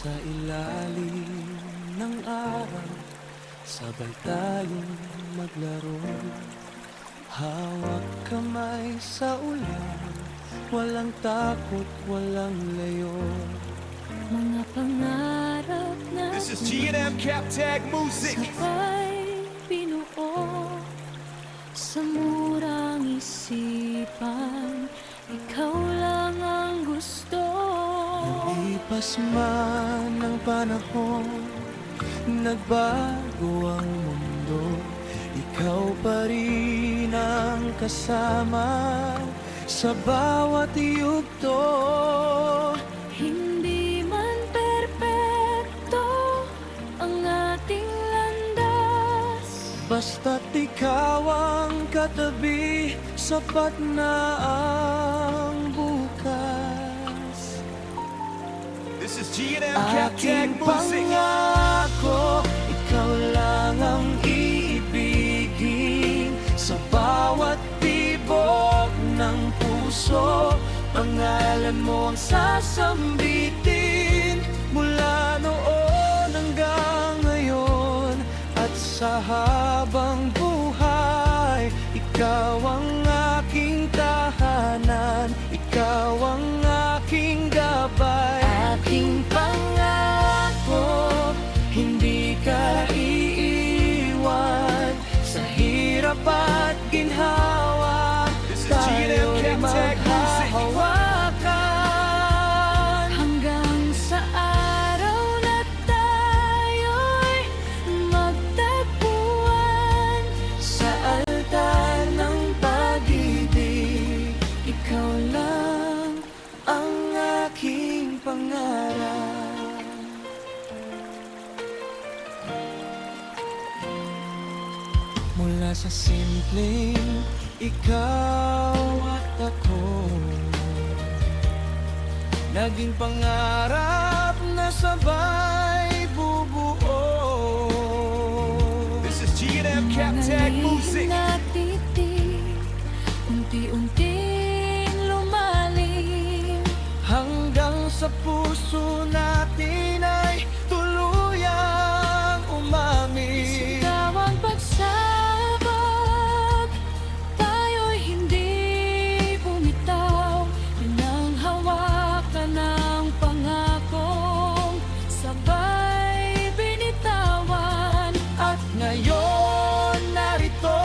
Sa ilalim ng araw, sabay tayong maglaro. Hawak kamay sa ulan, walang takot, walang layo. Mga pangarap na This is G&M Captag Music. sabay binuo sa murang isipan. Ikaw lang ang gusto. Lumipas man ang panahon, nagbago ang mundo, ikaw pa rin ang kasama sa bawat yugto. Hindi man perpekto ang ating landas, Basta't ikaw ang katabi, sapat na ang bukas. This is G&M Captag Aking Music. pangako, ikaw lang ang iibigin sa bawat tibok ng puso. Pangalan mo ang sasambitin mula noon hanggang ngayon. At sa habang buhay, ikaw ang aking tahanan, ikaw ang aking gabay. Aking pangako, hindi ka iiwan sa hirap at ginhawa. This is G&M Tayo'y Captag Music. maghahawakan. hanggang sa araw na tayo'y magtagpuan. Sa altar ng pag-ibig, ikaw lang ang aking pangarap. Mula sa simpleng ikaw at ako, naging pangarap na sabay bubuo. This is G&M Captag Music. Natitig, unti-unting lumalim. Hanggang sa puso natin ay tuluyang umamin. Ikaw ang pagsabog, tayo'y hindi bumitaw. Yun ang hawakan ng pangakong sabay binitawan. At ngayon narito,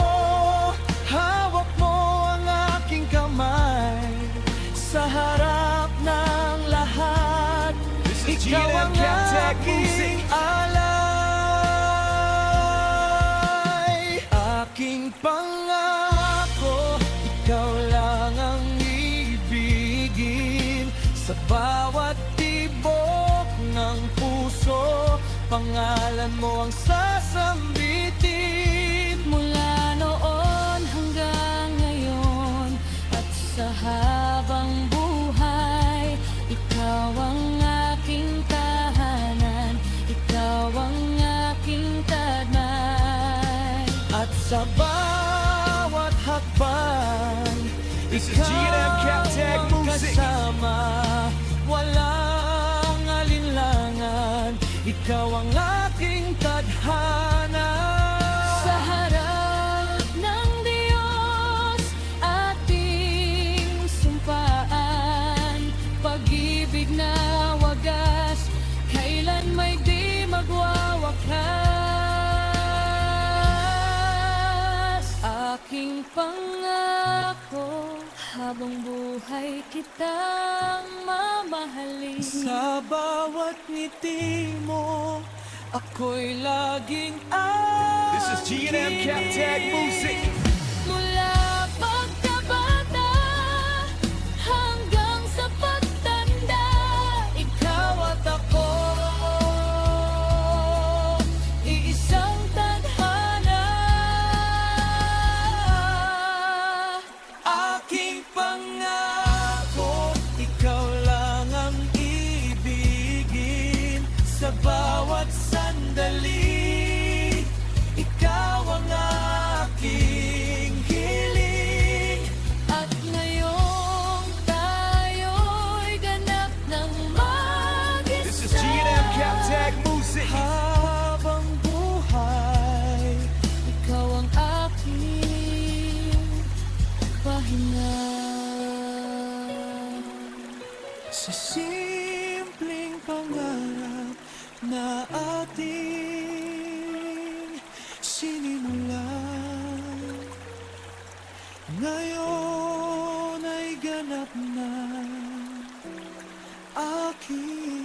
hawak mo ang aking kamay. Sa harap ng lahat, This is ikaw G&M ang Captag aking Music. alay. Aking pangako, ikaw lang ang ibigin sa bawat tibok ng puso. Pangalan mo ang sasambitin Mula noon hanggang ngayon at sa habang buhay, ikaw ang aking tahanan, ikaw ang aking tagnay. at sa bawat hakbang. This is G&M Captag Ikaw ang Music. kasama, walang alinlangan. Ikaw ang aking tadhana. Sa harap ng Diyos, ating sumpaan, pag-ibig na wagas, kailan may di magwawakas. Aking pangako, habang buhay kitang mamahalin. Sa bawat ngiti mo, ako'y laging This is G&M Captag Music. Mula pagkabata hanggang sa pagtanda, ikaw at ako, iisang tadhana. aking pangako, ikaw lang ang ibigin sa bawat sandali. Ikaw ang aking Sa simpleng pangarap na ating sinimulan, ngayon ay ganap na aking